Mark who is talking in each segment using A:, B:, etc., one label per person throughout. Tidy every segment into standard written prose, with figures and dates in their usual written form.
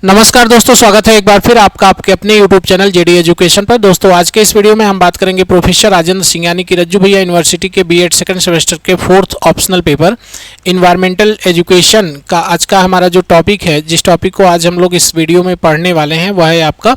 A: नमस्कार दोस्तों, स्वागत है एक बार फिर आपका आपके अपने YouTube चैनल जेडी एजुकेशन पर। दोस्तों आज के इस वीडियो में हम बात करेंगे प्रोफेसर राजेंद्र सिंह यानी कि रज्जू भैया यूनिवर्सिटी के बीएड सेकंड सेमेस्टर के fourth optional paper environmental education का आज का हमारा जो टॉपिक है, जिस टॉपिक को आज हम लोग इस वीडियो में पढ़ने वाले हैं वह है आपका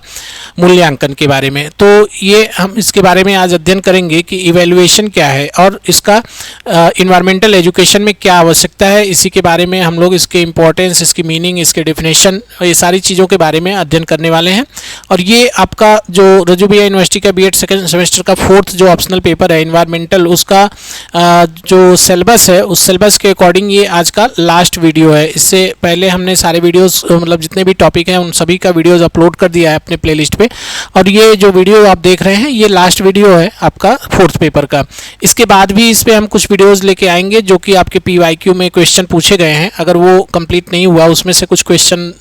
A: मूल्यांकन के बारे में। तो ये हम इसके बारे में आज अध्ययन करेंगे कि इवेल्युएशन क्या है और इसका इन्वायरमेंटल एजुकेशन में क्या आवश्यकता है। इसी के बारे में हम लोग इसके इंपॉर्टेंस, इसकी मीनिंग, इसके डेफिनेशन, ये सारी चीज़ों के बारे में अध्ययन करने वाले हैं। और ये आपका जो रज्जू भैया यूनिवर्सिटी का बीएड सेकंड सेमेस्टर का फोर्थ जो ऑप्शनल पेपर है इन्वायरमेंटल, उसका जो सिलेबस है उस सिलेबस के अकॉर्डिंग ये आज का लास्ट वीडियो है। इससे पहले हमने सारे वीडियोस मतलब जितने भी टॉपिक हैं उन सभी का वीडियोस अपलोड कर दिया है अपने प्लेलिस्ट पे, और ये जो वीडियो आप देख रहे हैं ये लास्ट वीडियो है आपका फोर्थ पेपर का। इसके बाद भी इस पर हम कुछ वीडियोज़ लेके आएंगे जो कि आपके PYQ में क्वेश्चन पूछे गए हैं। अगर वो कंप्लीट नहीं हुआ, उसमें से कुछ क्वेश्चन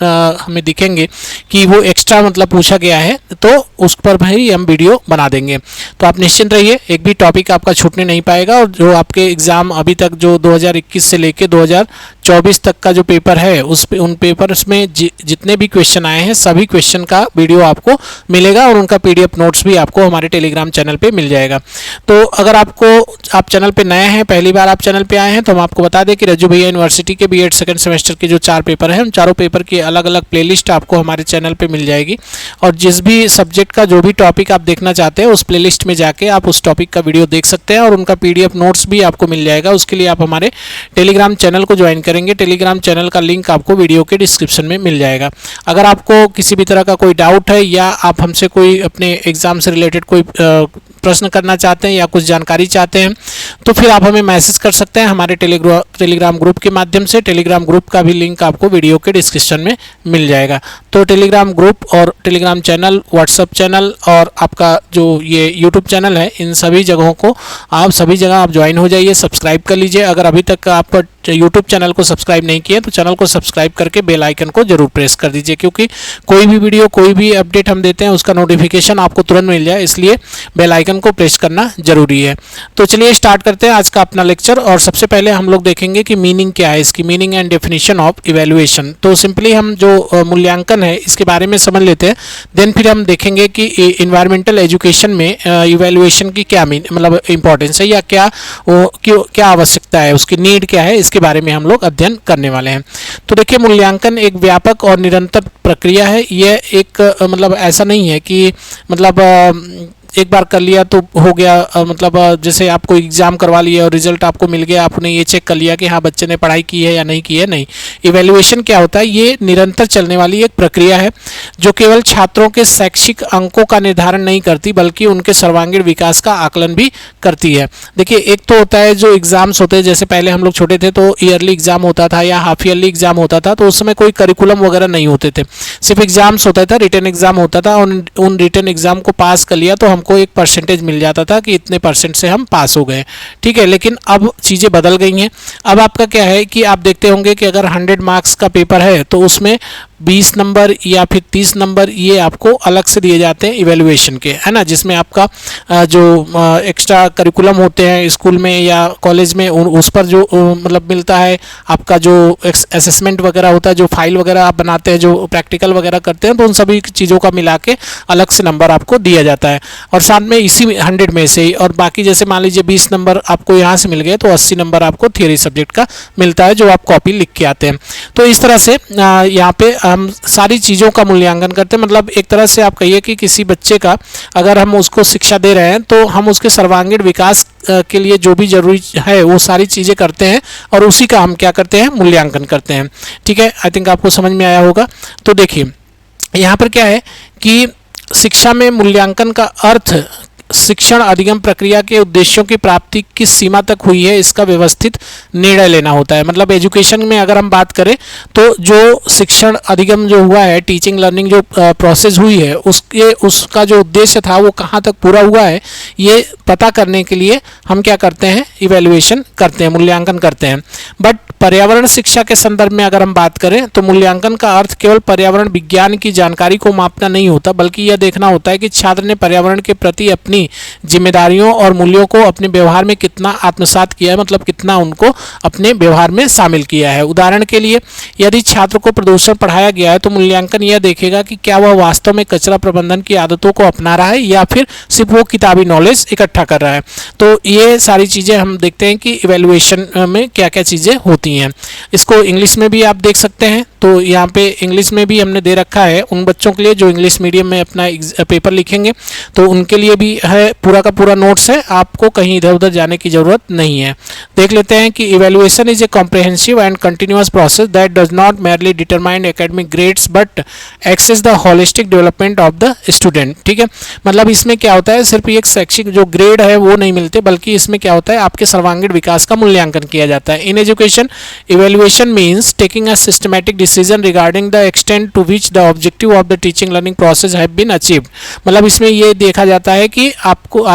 A: हमें दिखेंगे कि वो एक्स्ट्रा मतलब पूछा गया है, तो उस पर भी हम वीडियो बना देंगे। तो आप निश्चिंत रहिए, एक भी टॉपिक आपका छूटने नहीं पाएगा। और जो आपके एग्ज़ाम अभी तक जो 2021 से लेके 2024 तक का जो पेपर है उन पेपर्स में जितने भी क्वेश्चन आए हैं सभी क्वेश्चन का वीडियो आपको मिलेगा और उनका PDF नोट्स भी आपको हमारे टेलीग्राम चैनल पे मिल जाएगा। तो अगर आप चैनल पे नए हैं, पहली बार आप चैनल पे आए हैं, तो हम आपको बता दें कि रज्जू भैया यूनिवर्सिटी के बीएड सेकंड सेमेस्टर के जो 4 पेपर हैं उन चारों पेपर की अलग अलग प्लेलिस्ट आपको हमारे चैनल पे मिल जाएगी। और जिस भी सब्जेक्ट का जो भी टॉपिक आप देखना चाहते हैं उस प्लेलिस्ट में जाके आप उस टॉपिक का वीडियो देख सकते हैं और उनका PDF नोट्स भी आपको मिल जाएगा। उसके लिए आप हमारे टेलीग्राम चैनल को ज्वाइन करेंगे। टेलीग्राम चैनल का लिंक आपको वीडियो के डिस्क्रिप्शन में मिल जाएगा। अगर आपको किसी भी तरह का कोई डाउट है या आप हमसे कोई अपने एग्ज़ाम से रिलेटेड कोई प्रश्न करना चाहते हैं या कुछ जानकारी चाहते हैं, तो फिर आप हमें मैसेज कर सकते हैं हमारे टेलीग्राम ग्रुप के माध्यम से। टेलीग्राम ग्रुप का भी लिंक आपको वीडियो के डिस्क्रिप्शन में मिल जाएगा। तो टेलीग्राम ग्रुप और टेलीग्राम चैनल, व्हाट्सएप चैनल और आपका जो ये यूट्यूब चैनल है, इन सभी जगहों को आप सभी जगह आप ज्वाइन हो जाइए, सब्सक्राइब कर लीजिए। अगर अभी तक आप यूट्यूब चैनल को सब्सक्राइब नहीं किए तो चैनल को सब्सक्राइब करके बेल आइकन को जरूर प्रेस कर दीजिए, क्योंकि कोई भी वीडियो, कोई भी अपडेट हम देते हैं उसका नोटिफिकेशन आपको तुरंत मिल जाए, इसलिए बेल आइकन को प्रेस करना जरूरी है। तो चलिए स्टार्ट करते हैं आज का अपना लेक्चर। और सबसे पहले हम लोग देखेंगे कि मीनिंग क्या है, इसकी meaning and definition of evaluation. तो सिंपली हम जो मूल्यांकन है इसके बारे में समझ लेते हैं, देन फिर हम देखेंगे कि इन्वायरमेंटल एजुकेशन में इवेल्युएशन की क्या मतलब इंपॉर्टेंस है या क्या आवश्यकता है, उसकी नीड क्या है, इसके बारे में हम लोग अध्ययन करने वाले हैं। तो देखिए, मूल्यांकन एक व्यापक और निरंतर प्रक्रिया है। यह एक मतलब ऐसा नहीं है कि मतलब एक बार कर लिया तो हो गया, मतलब जैसे आप कोई एग्ज़ाम करवा लिए और रिजल्ट आपको मिल गया, आपने ये चेक कर लिया कि हाँ बच्चे ने पढ़ाई की है या नहीं की है। नहीं, इवेल्युएशन क्या होता है, ये निरंतर चलने वाली एक प्रक्रिया है जो केवल छात्रों के शैक्षिक अंकों का निर्धारण नहीं करती बल्कि उनके सर्वांगीण विकास का आकलन भी करती है। देखिए, एक तो होता है जो एग्ज़ाम्स होते हैं, जैसे पहले हम लोग छोटे थे तो ईयरली एग्ज़ाम होता था या हाफ ईयरली एग्ज़ाम होता था, तो उस समय कोई करिकुलम वगैरह नहीं होते थे, सिर्फ एग्ज़ाम्स होता था, रिटन एग्ज़ाम होता था। उन रिटन एग्ज़ाम को पास कर लिया तो हमको एक परसेंटेज मिल जाता था कि इतने % से हम पास हो गए, ठीक है। लेकिन अब चीज़ें बदल गई हैं। अब आपका क्या है कि आप देखते होंगे कि अगर 100 मार्क्स का पेपर है तो उसमें 20 नंबर या फिर 30 नंबर ये आपको अलग से दिए जाते हैं इवेल्युएशन के, है ना, जिसमें आपका जो एक्स्ट्रा करिकुलम होते हैं स्कूल में या कॉलेज में उस पर जो मतलब मिलता है, आपका जो असेसमेंट वगैरह होता है, जो फाइल वगैरह आप बनाते हैं, जो प्रैक्टिकल वगैरह करते हैं, तो उन सभी चीज़ों का मिला के अलग से नंबर आपको दिया जाता है। और साथ में इसी 100 में से ही, और बाकी जैसे मान लीजिए 20 नंबर आपको यहाँ से मिल गए तो 80 नंबर आपको थियरी सब्जेक्ट का मिलता है जो आप कॉपी लिख के आते हैं। तो इस तरह से यहाँ पे हम सारी चीज़ों का मूल्यांकन करते हैं। मतलब एक तरह से आप कहिए कि किसी बच्चे का अगर हम उसको शिक्षा दे रहे हैं तो हम उसके सर्वांगीण विकास के लिए जो भी जरूरी है वो सारी चीज़ें करते हैं और उसी का हम क्या करते हैं, मूल्यांकन करते हैं, ठीक है। आई थिंक आपको समझ में आया होगा। तो देखिए, यहाँ पर क्या है कि शिक्षा में मूल्यांकन का अर्थ शिक्षण अधिगम प्रक्रिया के उद्देश्यों की प्राप्ति किस सीमा तक हुई है इसका व्यवस्थित निर्णय लेना होता है। मतलब एजुकेशन में अगर हम बात करें तो जो शिक्षण अधिगम जो हुआ है, टीचिंग लर्निंग जो प्रोसेस हुई है, उसका जो उद्देश्य था वो कहाँ तक पूरा हुआ है ये पता करने के लिए हम क्या करते हैं, इवेल्युएशन करते हैं, मूल्यांकन करते हैं। बट पर्यावरण शिक्षा के संदर्भ में अगर हम बात करें तो मूल्यांकन का अर्थ केवल पर्यावरण विज्ञान की जानकारी को मापना नहीं होता, बल्कि यह देखना होता है कि छात्र ने पर्यावरण के प्रति अपनी जिम्मेदारियों और मूल्यों को अपने व्यवहार में कितना आत्मसात किया है, मतलब कितना उनको अपने व्यवहार में शामिल किया है। उदाहरण के लिए यदि छात्र को प्रदूषण पढ़ाया गया है तो मूल्यांकन यह देखेगा कि क्या वह वास्तव में कचरा प्रबंधन की आदतों को अपना रहा है या फिर सिर्फ वो किताबी नॉलेज इकट्ठा कर रहा है। तो ये सारी चीज़ें हम देखते हैं कि इवैल्यूएशन में क्या क्या चीज़ें होती हैं। इसको इंग्लिश में भी आप देख सकते हैं। तो यहाँ पे इंग्लिश में भी हमने दे रखा है उन बच्चों के लिए जो इंग्लिश मीडियम में अपना पेपर लिखेंगे, तो उनके लिए भी है, पूरा का पूरा नोट्स है, आपको कहीं इधर उधर जाने की ज़रूरत नहीं है। देख लेते हैं कि evaluation is a comprehensive and continuous process that does not merely determine academic grades but assess the holistic development of the student. ठीक है, मतलब इसमें क्या होता है, सिर्फ एक शैक्षिक जो ग्रेड है वो नहीं मिलते, बल्कि इसमें क्या होता है, आपके सर्वांगीण विकास का मूल्यांकन किया जाता है। In education evaluation means taking a systematic decision regarding the extent to which the objective of the teaching learning process have been achieved. मतलब इसमें ये देखा जाता है कि आपको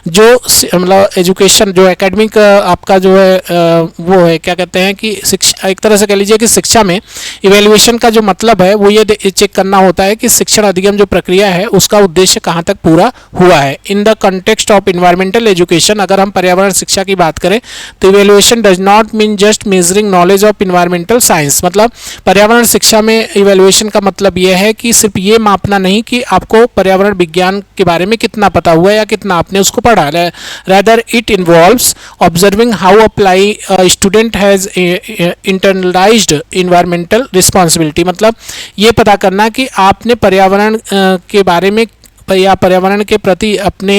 A: जो मतलब एजुकेशन जो एकेडमिक आपका जो है वो है, क्या कहते हैं कि शिक्षा, एक तरह से कह लीजिए कि शिक्षा में इवैल्यूएशन का जो मतलब है वो ये चेक करना होता है कि शिक्षण अधिगम जो प्रक्रिया है उसका उद्देश्य कहाँ तक पूरा हुआ है। In the context of environmental education, अगर हम पर्यावरण शिक्षा की बात करें तो evaluation does not mean just measuring knowledge of environmental science. मतलब पर्यावरण शिक्षा में इवैल्यूएशन का मतलब यह है कि सिर्फ ये मापना नहीं कि आपको पर्यावरण विज्ञान के बारे में कितना पता हुआ या कितना आपने उसको पढ़ा है, rather it involves observing how a student has internalized environmental responsibility। मतलब ये पता करना कि आपने पर्यावरण के बारे में या पर्यावरण के प्रति अपने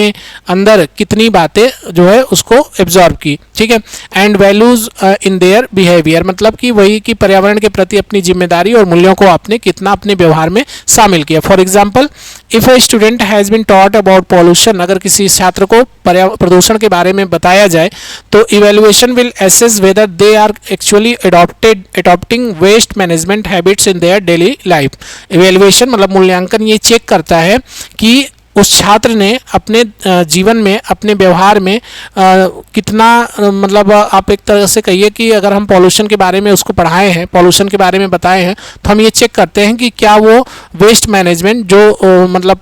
A: अंदर कितनी बातें जो है उसको एब्जॉर्ब की। ठीक है, and values in their behaviour, मतलब कि वही कि पर्यावरण के प्रति अपनी जिम्मेदारी और मूल्यों को आपने कितना अपने व्यवहार में शामिल किया। For example, if a student has been taught about pollution, अगर किसी छात्र को प्रदूषण के बारे में बताया जाए तो evaluation will assess whether they are actually adopting waste management habits in their daily life. Evaluation मतलब मूल्यांकन ये चेक करता है कि उस छात्र ने अपने जीवन में, अपने व्यवहार में कितना, मतलब आप एक तरह से कहिए कि अगर हम पॉल्यूशन के बारे में उसको पढ़ाए हैं, पॉल्यूशन के बारे में बताए हैं, तो हम ये चेक करते हैं कि क्या वो वेस्ट मैनेजमेंट जो मतलब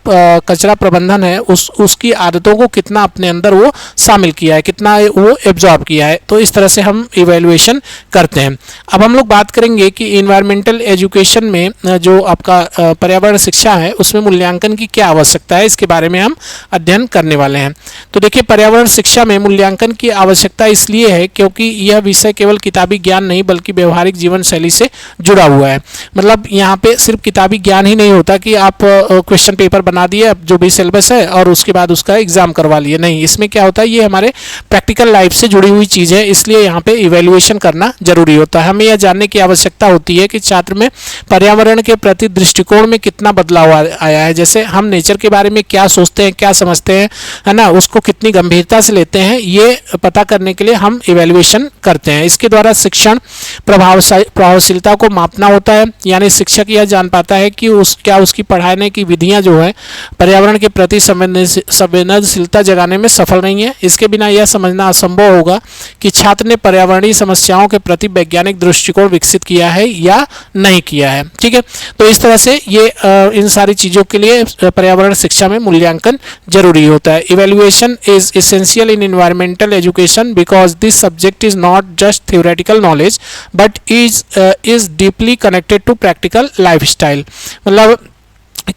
A: कचरा प्रबंधन है उसकी आदतों को कितना अपने अंदर वो शामिल किया है, कितना वो एब्जॉर्ब किया है। तो इस तरह से हम इवैल्यूएशन करते हैं। अब हम लोग बात करेंगे कि इन्वायरमेंटल एजुकेशन में जो आपका पर्यावरण शिक्षा है उसमें मूल्यांकन की क्या आवश्यकता है, के बारे में हम अध्ययन करने वाले हैं। तो देखिए, पर्यावरण शिक्षा में मूल्यांकन की आवश्यकता इसलिए है क्योंकि यह विषय केवल किताबी ज्ञान नहीं बल्कि व्यवहारिक जीवन शैली से जुड़ा हुआ है। मतलब यहाँ पे सिर्फ किताबी ज्ञान ही नहीं होता कि आप क्वेश्चन पेपर बना दिए जो भी सिलेबस है और उसके बाद उसका एग्जाम करवा लिए, नहीं, इसमें क्या होता है, ये हमारे प्रैक्टिकल लाइफ से जुड़ी हुई चीज़ है, इसलिए यहाँ पे इवैल्यूएशन करना जरूरी होता है। हमें यह जानने की आवश्यकता होती है कि छात्र में पर्यावरण के प्रति दृष्टिकोण में कितना बदलाव आया है। जैसे हम नेचर के बारे में क्या सोचते हैं, क्या समझते हैं, है ना, उसको कितनी गंभीरता से लेते हैं, ये पता करने के लिए हम इवैल्यूएशन करते हैं। इसके द्वारा शिक्षण प्रभावशीलता को मापना होता है, यानी शिक्षक यह जान पाता है कि क्या उसकी पढ़ाने की विधियां जो है पर्यावरण के प्रति संवेदनशीलता जगाने में सफल नहीं है। इसके बिना यह समझना असंभव होगा कि छात्र ने पर्यावरणीय समस्याओं के प्रति वैज्ञानिक दृष्टिकोण विकसित किया है या नहीं किया है। ठीक है, तो इस तरह से ये इन सारी चीज़ों के लिए पर्यावरण शिक्षा में मूल्यांकन जरूरी होता है। Evaluation is essential in environmental education because this subject is not just theoretical knowledge but is deeply connected to practical lifestyle. मतलब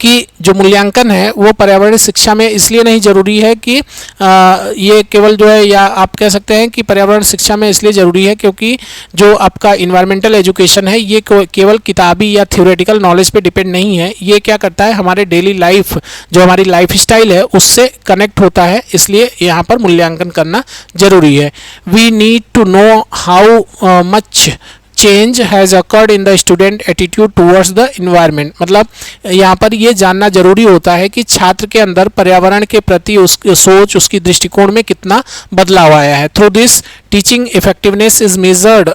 A: कि जो मूल्यांकन है वो पर्यावरण शिक्षा में इसलिए नहीं जरूरी है कि ये केवल जो है, या आप कह सकते हैं कि पर्यावरण शिक्षा में इसलिए ज़रूरी है क्योंकि जो आपका इन्वायरमेंटल एजुकेशन है ये केवल किताबी या थ्योरेटिकल नॉलेज पे डिपेंड नहीं है। ये क्या करता है, हमारे डेली लाइफ, जो हमारी लाइफ स्टाइल है उससे कनेक्ट होता है, इसलिए यहाँ पर मूल्यांकन करना जरूरी है। We need to know how much change has occurred in the student attitude towards the environment. मतलब यहाँ पर ये जानना जरूरी होता है कि छात्र के अंदर पर्यावरण के प्रति उसकी सोच, उसकी दृष्टिकोण में कितना बदलाव आया है। Through this teaching effectiveness is measured,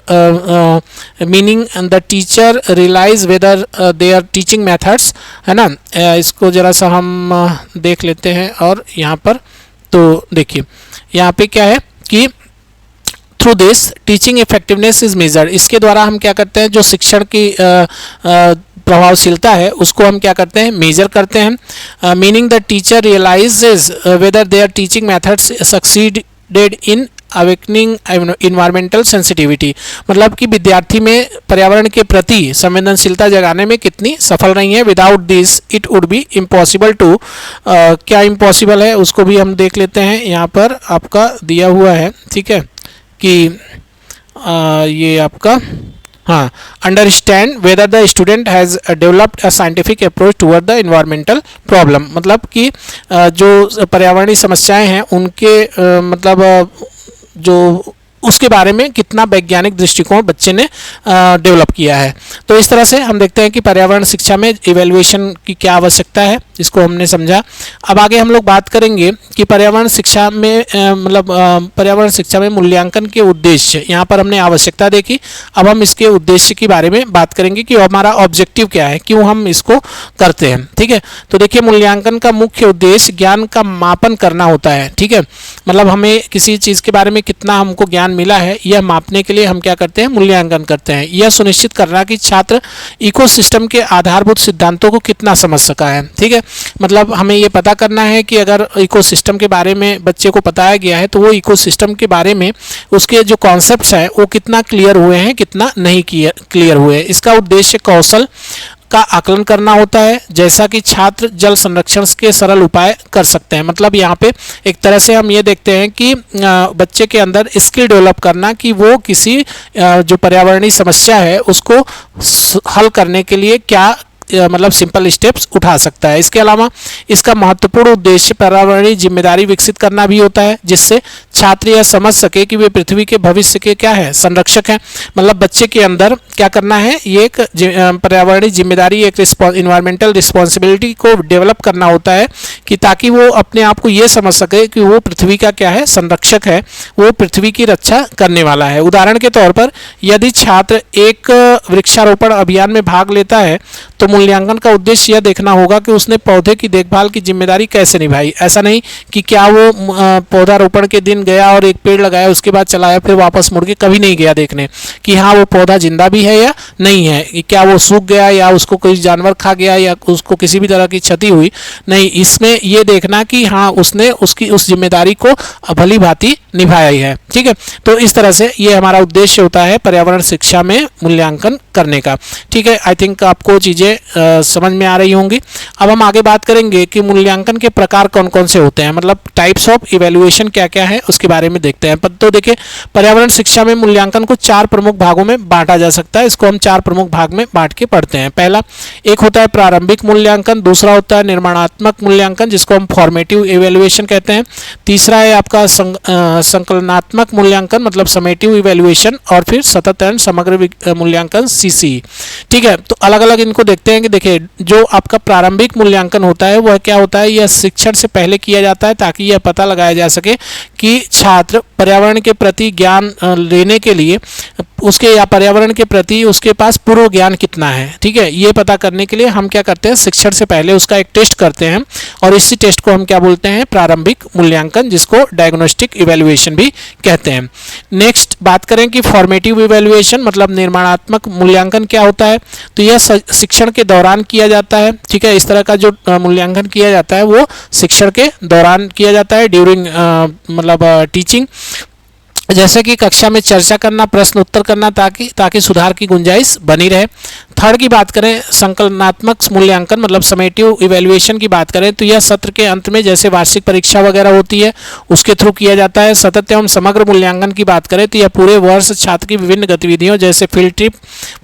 A: meaning the teacher realise whether their teaching methods, है ना। इसको जरा सा हम देख लेते हैं और यहाँ पर तो देखिए यहाँ पे क्या है कि through this teaching effectiveness is measured. इसके द्वारा हम क्या करते हैं, जो शिक्षण की प्रभावशीलता है उसको हम क्या करते हैं, मेजर करते हैं। Meaning the teacher realises whether their teaching methods succeeded in awakening environmental sensitivity, मतलब कि विद्यार्थी में पर्यावरण के प्रति संवेदनशीलता जगाने में कितनी सफल रही है। Without this it would be impossible to, क्या इम्पॉसिबल है उसको भी हम देख लेते हैं। यहाँ पर आपका दिया हुआ है, ठीक है, कि ये आपका हाँ, understand whether the student has developed a scientific approach toward the environmental problem, मतलब कि जो पर्यावरणीय समस्याएं हैं उनके मतलब जो उसके बारे में कितना वैज्ञानिक दृष्टिकोण बच्चे ने डेवलप किया है। तो इस तरह से हम देखते हैं कि पर्यावरण शिक्षा में इवैल्यूएशन की क्या आवश्यकता है, इसको हमने समझा। अब आगे हम लोग बात करेंगे कि पर्यावरण शिक्षा में पर्यावरण शिक्षा में मूल्यांकन के उद्देश्य, यहाँ पर हमने आवश्यकता देखी। अब हम इसके उद्देश्य के बारे में बात करेंगे कि हमारा ऑब्जेक्टिव क्या है, क्यों हम इसको करते हैं। ठीक है, तो देखिए मूल्यांकन का मुख्य उद्देश्य ज्ञान का मापन करना होता है। ठीक है, मतलब हमें किसी चीज़ के बारे में कितना हमको ज्ञान मिला है यह मापने के लिए हम क्या करते हैं, मूल्यांकन करते हैं। यह सुनिश्चित करना कि छात्र इकोसिस्टम के आधारभूत सिद्धांतों को कितना समझ सका है। ठीक है, मतलब हमें ये पता करना है कि अगर इकोसिस्टम के बारे में बच्चे को बताया गया है तो वो इकोसिस्टम के बारे में उसके जो कॉन्सेप्ट्स हैं वो कितना क्लियर हुए हैं, कितना नहीं क्लियर हुए हैं। इसका उद्देश्य कौशल का आकलन करना होता है, जैसा कि छात्र जल संरक्षण के सरल उपाय कर सकते हैं। मतलब यहाँ पे एक तरह से हम ये देखते हैं कि बच्चे के अंदर स्किल डेवलप करना कि वो किसी जो पर्यावरणीय समस्या है उसको हल करने के लिए क्या मतलब सिंपल स्टेप्स उठा सकता है। इसके अलावा इसका महत्वपूर्ण उद्देश्य पर्यावरणीय जिम्मेदारी विकसित करना भी होता है, जिससे छात्र यह समझ सके कि वे पृथ्वी के भविष्य के क्या है, संरक्षक हैं। मतलब बच्चे के अंदर क्या करना है, ये एक पर्यावरणीय जिम्मेदारी, एक इन्वायरमेंटल रिस्पॉन्सिबिलिटी को डेवलप करना होता है कि ताकि वो अपने आप को ये समझ सके कि वो पृथ्वी का क्या है, संरक्षक है, वो पृथ्वी की रक्षा करने वाला है। उदाहरण के तौर पर यदि छात्र एक वृक्षारोपण अभियान में भाग लेता है तो मूल्यांकन का उद्देश्य यह देखना होगा कि उसने पौधे की देखभाल की जिम्मेदारी कैसे निभाई। ऐसा नहीं कि क्या वो पौधारोपण के दिन गया और एक पेड़ लगाया उसके बाद चलाया फिर वापस मुड़ के कभी नहीं गया देखने कि हाँ वो पौधा जिंदा भी है या नहीं है, क्या वो सूख गया या उसको कोई जानवर खा गया या उसको किसी भी तरह की क्षति हुई। नहीं, इसमें ये देखना कि हाँ उसने उसकी उस जिम्मेदारी को भली भांति निभाया ही है। ठीक है, तो इस तरह से ये हमारा उद्देश्य होता है पर्यावरण शिक्षा में मूल्यांकन करने का। ठीक है, आई थिंक आपको चीज़ें समझ में आ रही होंगी। अब हम आगे बात करेंगे कि मूल्यांकन के प्रकार कौन कौन से होते हैं, मतलब टाइप्स ऑफ इवैल्यूएशन क्या क्या है उसके बारे में देखते हैं। तो देखिए पर्यावरण शिक्षा में मूल्यांकन को 4 प्रमुख भागों में बांटा जा सकता है। इसको हम 4 प्रमुख भाग में बांट के पढ़ते हैं। पहला एक होता है प्रारंभिक मूल्यांकन, दूसरा होता है निर्माणात्मक मूल्यांकन जिसको हम फॉर्मेटिव इवैल्यूएशन कहते हैं, तीसरा है आपका संकलनात्मक मूल्यांकन मतलब समेटिव इवैल्यूएशन, और फिर सतत एवं समग्र मूल्यांकन सीसी। ठीक है, तो अलग अलग इनको देखते हैं कि देखिए जो आपका प्रारंभिक मूल्यांकन होता है वह क्या होता है, यह शिक्षण से पहले किया जाता है ताकि यह पता लगाया जा सके कि छात्र पर्यावरण के प्रति ज्ञान लेने के लिए उसके या पर्यावरण के प्रति उसके पास पूर्व ज्ञान कितना है। ठीक है, ये पता करने के लिए हम क्या करते हैं, शिक्षण से पहले उसका एक टेस्ट करते हैं और इसी टेस्ट को हम क्या बोलते हैं, प्रारंभिक मूल्यांकन, जिसको डायग्नोस्टिक इवैल्यूएशन भी कहते हैं। नेक्स्ट बात करें कि फॉर्मेटिव इवैल्यूएशन मतलब निर्माणात्मक मूल्यांकन क्या होता है, तो यह शिक्षण के दौरान किया जाता है। ठीक है, इस तरह का जो मूल्यांकन किया जाता है वो शिक्षण के दौरान किया जाता है, ड्यूरिंग मतलब टीचिंग, जैसे कि कक्षा में चर्चा करना, प्रश्न उत्तर करना ताकि सुधार की गुंजाइश बनी रहे। थर्ड की बात करें संकलनात्मक मूल्यांकन मतलब समेटिव इवैल्यूएशन की बात करें तो यह सत्र के अंत में जैसे वार्षिक परीक्षा वगैरह होती है उसके थ्रू किया जाता है। सतत एवं समग्र मूल्यांकन की बात करें तो यह पूरे वर्ष छात्र की विभिन्न गतिविधियों जैसे फील्ड ट्रिप,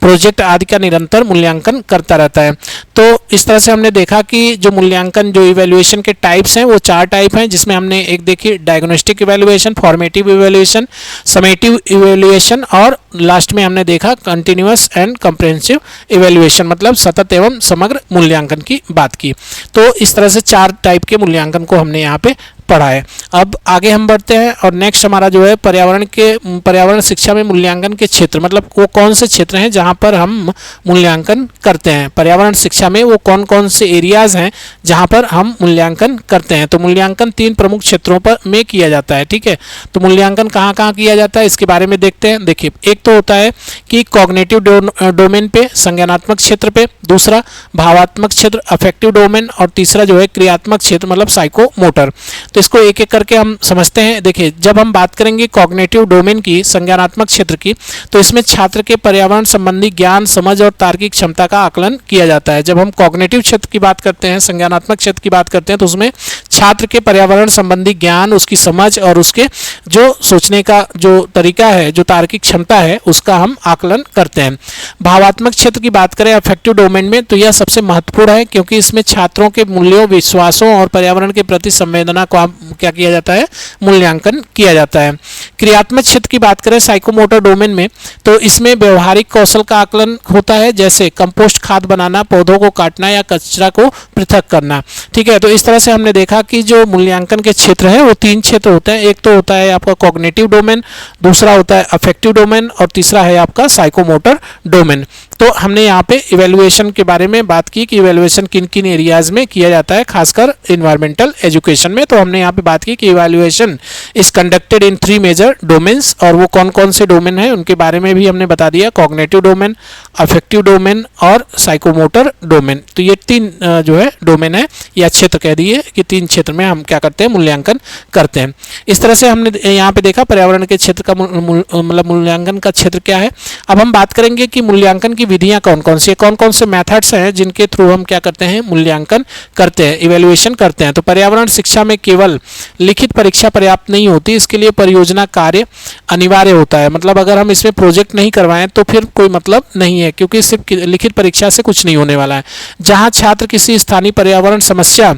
A: प्रोजेक्ट आदि का निरंतर मूल्यांकन करता रहता है। तो इस तरह से हमने देखा कि जो मूल्यांकन जो इवैल्यूएशन के टाइप्स हैं वो 4 टाइप हैं, जिसमें हमने एक देखी diagnostic evaluation, formative evaluation, summative evaluation और लास्ट में हमने देखा कंटिन्यूअस एंड कॉम्प्रिहेंसिव इवैल्यूएशन मतलब सतत एवं समग्र मूल्यांकन की बात की। तो इस तरह से 4 टाइप के मूल्यांकन को हमने यहाँ पे पढ़ा है। अब आगे हम बढ़ते हैं और नेक्स्ट हमारा जो है पर्यावरण शिक्षा में मूल्यांकन के क्षेत्र, मतलब वो कौन से क्षेत्र हैं जहाँ पर हम मूल्यांकन करते हैं। पर्यावरण शिक्षा में वो कौन कौन से एरियाज हैं जहाँ पर हम मूल्यांकन करते हैं। तो मूल्यांकन 3 प्रमुख क्षेत्रों पर में किया जाता है, ठीक है। तो मूल्यांकन कहाँ कहाँ किया जाता है इसके बारे में देखते हैं। देखिए, एक तो होता है कि कॉग्निटिव डोमेन पे, संज्ञानात्मक क्षेत्र पे, दूसरा भावात्मक क्षेत्र अफेक्टिव डोमेन, और तीसरा जो है क्रियात्मक क्षेत्र मतलब साइको मोटर। तो इसको एक एक करके हम समझते हैं। देखिए, जब हम बात करेंगे कॉग्निटिव डोमेन की, संज्ञानात्मक क्षेत्र की, तो इसमें छात्र के पर्यावरण संबंधी ज्ञान, समझ और तार्किक क्षमता का आकलन किया जाता है। जब हम कॉग्निटिव क्षेत्र की बात करते हैं, संज्ञानात्मक क्षेत्र की बात करते हैं, तो उसमें छात्र के पर्यावरण संबंधी ज्ञान, उसकी समझ और उसके जो सोचने का जो तरीका है, जो तार्किक क्षमता है, उसका हम आकलन करते हैं। भावात्मक क्षेत्र की बात करें अफेक्टिव डोमेन में, तो यह सबसे महत्वपूर्ण है क्योंकि इसमें छात्रों के मूल्यों, विश्वासों और पर्यावरण के प्रति संवेदना को क्या किया जाता है, मूल्यांकन किया जाता है। क्रियात्मक क्षेत्र की बात करें साइकोमोटर डोमेन में, तो इसमें व्यवहारिक कौशल का आकलन होता है, जैसे कंपोस्ट खाद बनाना, पौधों को काटना या कचरा को पृथक करना, ठीक है। तो इस तरह से हमने देखा कि जो मूल्यांकन के क्षेत्र हैं वो 3 क्षेत्र होते हैं। एक तो होता है आपका कॉग्निटिव डोमेन, दूसरा होता है अफेक्टिव डोमेन और तीसरा है आपका साइकोमोटर डोमेन। तो हमने यहाँ पे इवैल्यूएशन के बारे में बात की कि इवैल्यूएशन किन किन एरियाज में किया जाता है, खासकर इन्वायरमेंटल एजुकेशन में। तो हमने यहाँ पे बात की कि evaluation is conducted in 3 major domains, और वो कौन कौन से डोमेन हैं उनके बारे में भी हमने बता दिया, कॉग्निटिव डोमेन, अफेक्टिव डोमेन और साइकोमोटर डोमेन। तो ये 3 जो है डोमेन है या क्षेत्र कह दिए कि 3 क्षेत्र में हम क्या करते हैं, मूल्यांकन करते हैं। इस तरह से हमने यहाँ पे देखा पर्यावरण के क्षेत्र का मतलब मूल्यांकन का क्षेत्र क्या है। अब हम बात करेंगे कि मूल्यांकन की विधियां कौन कौन सी है, कौन कौन से मेथड्स हैं जिनके थ्रू हम क्या करते हैं, मूल्यांकन करते हैं, इवैल्यूएशन करते हैं। तो पर्यावरण शिक्षा में केवल लिखित परीक्षा पर्याप्त नहीं होती, इसके लिए परियोजना कार्य अनिवार्य होता है। मतलब अगर हम इसमें प्रोजेक्ट नहीं करवाएं तो फिर कोई मतलब नहीं है, क्योंकि सिर्फ लिखित परीक्षा से कुछ नहीं होने वाला है। जहां छात्र किसी स्थानीय पर्यावरण समस्या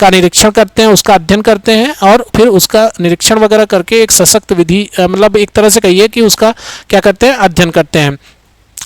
A: का निरीक्षण करते हैं, उसका अध्ययन करते हैं और फिर उसका निरीक्षण वगैरह करके एक सशक्त विधि मतलब एक तरह से कहिए कि उसका क्या करते हैं, अध्ययन करते हैं।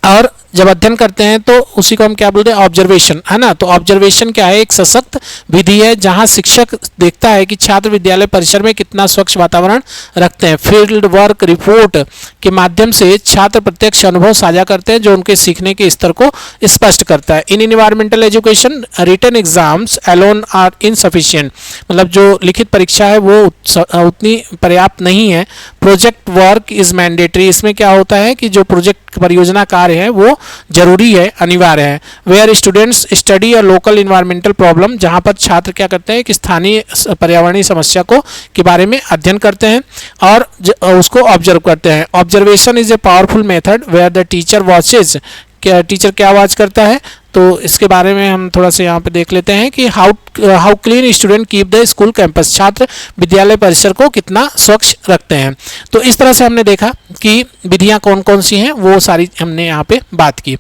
A: और जब अध्ययन करते हैं तो उसी को हम क्या बोलते हैं, ऑब्जर्वेशन, है ना। तो ऑब्जर्वेशन क्या है, एक सशक्त विधि है जहां शिक्षक देखता है कि छात्र विद्यालय परिसर में कितना स्वच्छ वातावरण रखते हैं। फील्ड वर्क रिपोर्ट के माध्यम से छात्र प्रत्यक्ष अनुभव साझा करते हैं जो उनके सीखने के स्तर को स्पष्ट करता है। In environmental education written exams alone are insufficient, मतलब जो लिखित परीक्षा है वो उतनी पर्याप्त नहीं है। प्रोजेक्ट वर्क इज मैंडेटरी, इसमें क्या होता है कि जो प्रोजेक्ट परियोजना कार्य है वो जरूरी है, अनिवार्य है। वेयर स्टूडेंट्स स्टडी और लोकल इन्वायरमेंटल प्रॉब्लम, जहां पर छात्र क्या करते हैं कि स्थानीय पर्यावरणीय समस्या को के बारे में अध्ययन करते हैं और उसको ऑब्जर्व करते हैं। Observation is a powerful method where the teacher watches, क्या टीचर क्या वॉच करता है, तो इसके बारे में हम थोड़ा सा यहाँ पे देख लेते हैं कि how clean student keep the school campus, छात्र विद्यालय परिसर को कितना स्वच्छ रखते हैं। तो इस तरह से हमने देखा कि विधियां कौन कौन सी हैं, वो सारी हमने यहाँ पे बात की।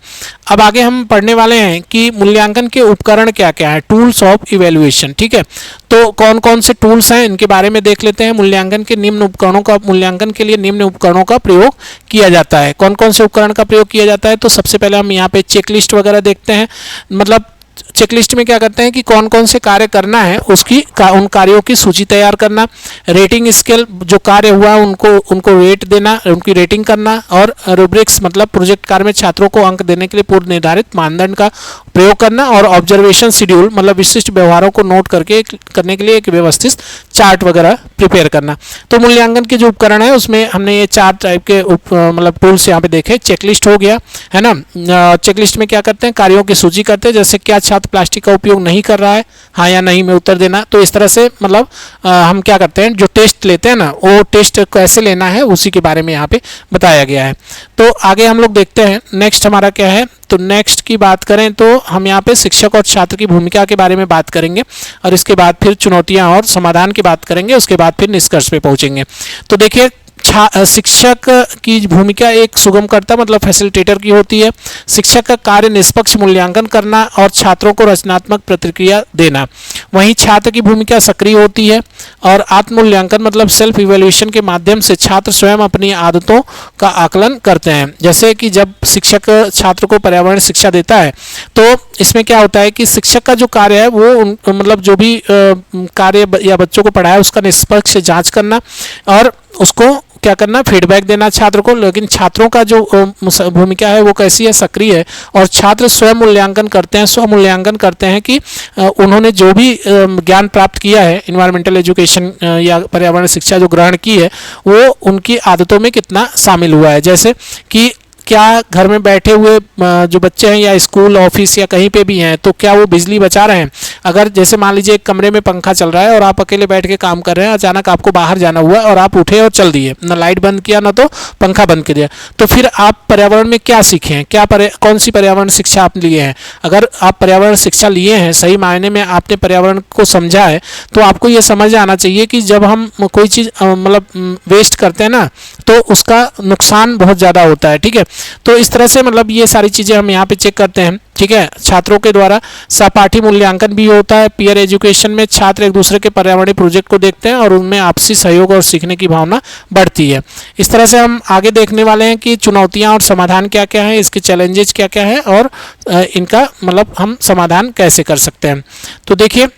A: अब आगे हम पढ़ने वाले हैं कि मूल्यांकन के उपकरण क्या क्या है, टूल्स ऑफ इवैल्यूएशन, ठीक है। तो कौन कौन से टूल्स हैं इनके बारे में देख लेते हैं। मूल्यांकन के निम्न उपकरणों का, मूल्यांकन के लिए निम्न उपकरणों का प्रयोग किया जाता है। कौन कौन से उपकरण का प्रयोग किया जाता है, तो सबसे पहले हम यहाँ पे चेकलिस्ट वगैरह देखते हैं। मतलब चेकलिस्ट में क्या करते हैं कि कौन कौन से कार्य करना है उन कार्यों की सूची तैयार करना। रेटिंग स्केल, जो कार्य हुआ उनको रेट देना, उनकी रेटिंग करना। और रूब्रिक्स मतलब प्रोजेक्ट कार्य में छात्रों को अंक देने के लिए पूर्व निर्धारित मानदंड का प्रयोग करना। और ऑब्जर्वेशन शेड्यूल मतलब विशिष्ट व्यवहारों को नोट करने के लिए एक व्यवस्थित चार्ट वगैरह प्रिपेयर करना। तो मूल्यांकन के जो उपकरण है उसमें हमने ये 4 टाइप के मतलब टूल्स यहाँ पे देखे। चेकलिस्ट हो गया, है ना। चेकलिस्ट में क्या करते हैं, कार्यों की सूची करते हैं, जैसे क्या छात्र प्लास्टिक का उपयोग नहीं कर रहा है, हाँ या नहीं में उत्तर देना। तो इस तरह से मतलब हम क्या करते हैं, जो टेस्ट लेते हैं ना, वो टेस्ट कैसे लेना है उसी के बारे में यहाँ पे बताया गया है। तो आगे हम लोग देखते हैं नेक्स्ट हमारा क्या है। तो नेक्स्ट की बात करें तो हम यहाँ पे शिक्षक और छात्र की भूमिका के बारे में बात करेंगे और इसके बाद फिर चुनौतियां और समाधान की बात करेंगे, उसके बाद फिर निष्कर्ष पे पहुंचेंगे। तो देखिए, शिक्षक की भूमिका एक सुगमकर्ता मतलब फैसिलिटेटर की होती है। शिक्षक का कार्य निष्पक्ष मूल्यांकन करना और छात्रों को रचनात्मक प्रतिक्रिया देना। वहीं छात्र की भूमिका सक्रिय होती है और आत्ममूल्यांकन मतलब सेल्फ इवैल्यूएशन के माध्यम से छात्र स्वयं अपनी आदतों का आकलन करते हैं। जैसे कि जब शिक्षक छात्र को पर्यावरण शिक्षा देता है तो इसमें क्या होता है कि शिक्षक का जो कार्य है वो मतलब जो भी कार्य या बच्चों को पढ़ाया उसका निष्पक्ष जांच करना और उसको क्या करना, फीडबैक देना छात्र को। लेकिन छात्रों का जो भूमिका है वो कैसी है, सक्रिय है और छात्र स्वयं मूल्यांकन करते हैं, स्व मूल्यांकन करते हैं कि उन्होंने जो भी ज्ञान प्राप्त किया है, इन्वायरमेंटल एजुकेशन या पर्यावरण शिक्षा जो ग्रहण की है वो उनकी आदतों में कितना शामिल हुआ है। जैसे कि क्या घर में बैठे हुए जो बच्चे हैं या स्कूल ऑफिस या कहीं पे भी हैं तो क्या वो बिजली बचा रहे हैं। अगर जैसे मान लीजिए एक कमरे में पंखा चल रहा है और आप अकेले बैठ के काम कर रहे हैं, अचानक आपको बाहर जाना हुआ और आप उठे और चल दिए, ना लाइट बंद किया ना तो पंखा बंद कर दिया, तो फिर आप पर्यावरण में क्या सीखे हैं, कौन सी पर्यावरण शिक्षा आप लिए हैं। अगर आप पर्यावरण शिक्षा लिए हैं, सही मायने में आपने पर्यावरण को समझा है, तो आपको ये समझ आना चाहिए कि जब हम कोई चीज़ मतलब वेस्ट करते हैं ना तो उसका नुकसान बहुत ज़्यादा होता है। ठीक है, तो इस तरह से मतलब ये सारी चीज़ें हम यहाँ पे चेक करते हैं। ठीक है, छात्रों के द्वारा सहपाठी मूल्यांकन भी होता है। पीयर एजुकेशन में छात्र एक दूसरे के पर्यावरणीय प्रोजेक्ट को देखते हैं और उनमें आपसी सहयोग और सीखने की भावना बढ़ती है। इस तरह से हम आगे देखने वाले हैं कि चुनौतियां और समाधान क्या क्या है, इसके चैलेंजेस क्या क्या है और इनका मतलब हम समाधान कैसे कर सकते हैं। तो देखिए,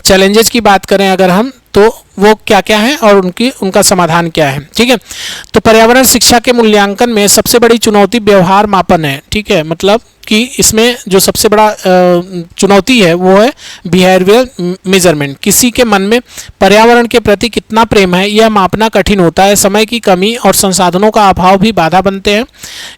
A: चैलेंजेस की बात करें अगर हम तो वो क्या क्या है और उनका समाधान क्या है। ठीक है, तो पर्यावरण शिक्षा के मूल्यांकन में सबसे बड़ी चुनौती व्यवहार मापन है। ठीक है, मतलब कि इसमें जो सबसे बड़ा चुनौती है वो है बिहेवियर मेजरमेंट। किसी के मन में पर्यावरण के प्रति कितना प्रेम है यह मापना कठिन होता है। समय की कमी और संसाधनों का अभाव भी बाधा बनते हैं।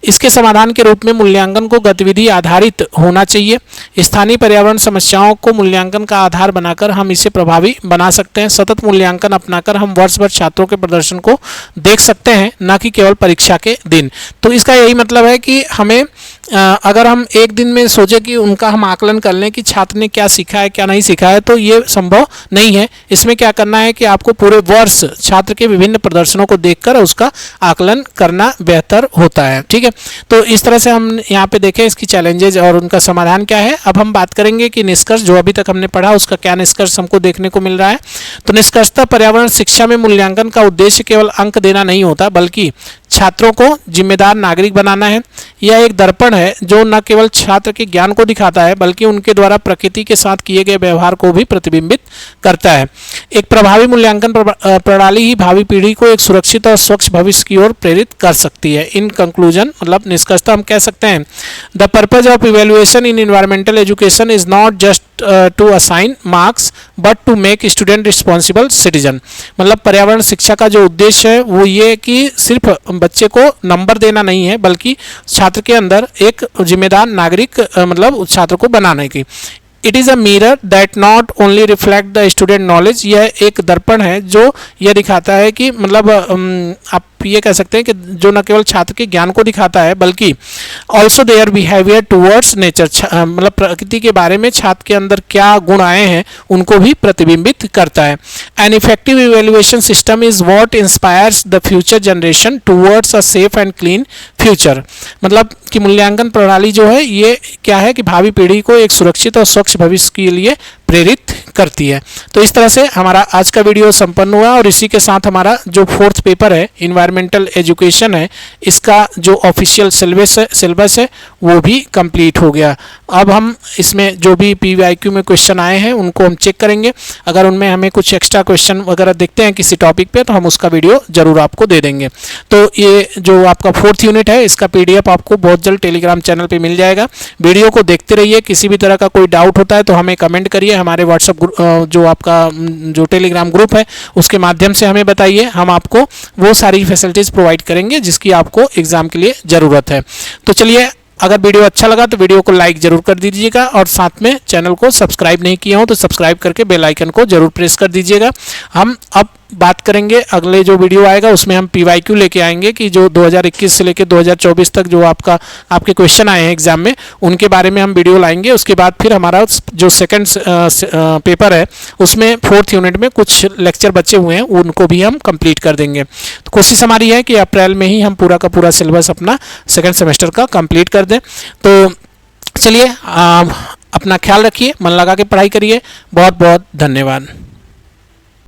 A: इसके समाधान के रूप में मूल्यांकन को गतिविधि आधारित होना चाहिए। स्थानीय पर्यावरण समस्याओं को मूल्यांकन का आधार बनाकर हम इसे प्रभावी बना सकते हैं। सतत मूल्यांकन अपनाकर हम वर्ष भर छात्रों के प्रदर्शन को देख सकते हैं, न कि केवल परीक्षा के दिन। तो इसका यही मतलब है कि हमें अगर हम एक दिन में सोचे कि उनका हम आकलन कर लें कि छात्र ने क्या सीखा है क्या नहीं सीखा है, तो ये संभव नहीं है। इसमें क्या करना है कि आपको पूरे वर्ष छात्र के विभिन्न प्रदर्शनों को देखकर उसका आकलन करना बेहतर होता है। ठीक है, तो इस तरह से हम यहाँ पे देखें इसकी चैलेंजेज और उनका समाधान क्या है। अब हम बात करेंगे कि निष्कर्ष जो अभी तक हमने पढ़ा उसका क्या निष्कर्ष हमको देखने को मिल रहा है। तो निष्कर्षतः पर्यावरण शिक्षा में मूल्यांकन का उद्देश्य केवल अंक देना नहीं होता, बल्कि छात्रों को जिम्मेदार नागरिक बनाना है। यह एक दर्पण है जो न केवल छात्र के ज्ञान को दिखाता है बल्कि उनके द्वारा प्रकृति के साथ किए गए व्यवहार को भी प्रतिबिंबित करता है। एक प्रभावी मूल्यांकन प्रणाली ही भावी पीढ़ी को एक सुरक्षित और स्वच्छ भविष्य की ओर प्रेरित कर सकती है। इन कंक्लूजन मतलब निष्कर्षतः हम कह सकते हैं, the purpose of evaluation in environmental education is not just to assign marks but to make student responsible citizen. मतलब पर्यावरण शिक्षा का जो उद्देश्य है वो ये कि सिर्फ बच्चे को नंबर देना नहीं है बल्कि छात्र के अंदर एक जिम्मेदार नागरिक मतलब छात्र को बनाने की। It is a mirror that not only reflect the student knowledge. यह एक दर्पण है जो यह दिखाता है कि मतलब आप ये कह सकते हैं कि जो न केवल छात्र के ज्ञान को दिखाता है बल्कि also their behaviour towards nature. मतलब प्रकृति के बारे में छात्र के अंदर क्या गुण आए हैं उनको भी प्रतिबिंबित करता है। An effective evaluation system is what inspires the future generation towards a safe and clean future. मतलब कि मूल्यांकन प्रणाली जो है ये क्या है कि भावी पीढ़ी को एक सुरक्षित और स्वच्छ भविष्य के लिए प्रेरित करती है। तो इस तरह से हमारा आज का वीडियो संपन्न हुआ और इसी के साथ हमारा जो 4th पेपर है इन्वायरमेंटल एजुकेशन है इसका जो ऑफिशियल सिलेबस है वो भी कंप्लीट हो गया। अब हम इसमें जो भी PYQ में क्वेश्चन आए हैं उनको हम चेक करेंगे। अगर उनमें हमें कुछ एक्स्ट्रा क्वेश्चन वगैरह दिखते हैं किसी टॉपिक पे तो हम उसका वीडियो जरूर आपको दे देंगे। तो ये जो आपका 4th यूनिट है इसका PDF आपको बहुत जल्द टेलीग्राम चैनल पे मिल जाएगा। वीडियो को देखते रहिए। किसी भी तरह का कोई डाउट होता है तो हमें कमेंट करिए। हमारे व्हाट्सएप जो आपका जो टेलीग्राम ग्रुप है उसके माध्यम से हमें बताइए। हम आपको वो सारी फैसिलिटीज़ प्रोवाइड करेंगे जिसकी आपको एग्ज़ाम के लिए ज़रूरत है। तो चलिए, अगर वीडियो अच्छा लगा तो वीडियो को लाइक जरूर कर दीजिएगा और साथ में चैनल को सब्सक्राइब नहीं किया हो तो सब्सक्राइब करके बेल आइकन को जरूर प्रेस कर दीजिएगा। हम अब बात करेंगे, अगले जो वीडियो आएगा उसमें हम PYQ लेके आएंगे कि जो 2021 से लेके 2024 तक जो आपके क्वेश्चन आए हैं एग्जाम में, उनके बारे में हम वीडियो लाएंगे। उसके बाद फिर हमारा जो सेकंड पेपर है उसमें 4th यूनिट में कुछ लेक्चर बचे हुए हैं, उनको भी हम कंप्लीट कर देंगे। तो कोशिश हमारी है कि अप्रैल में ही हम पूरा का पूरा सिलेबस अपना सेकेंड सेमेस्टर का कंप्लीट कर दें। तो चलिए, अपना ख्याल रखिए, मन लगा के पढ़ाई करिए। बहुत बहुत धन्यवाद।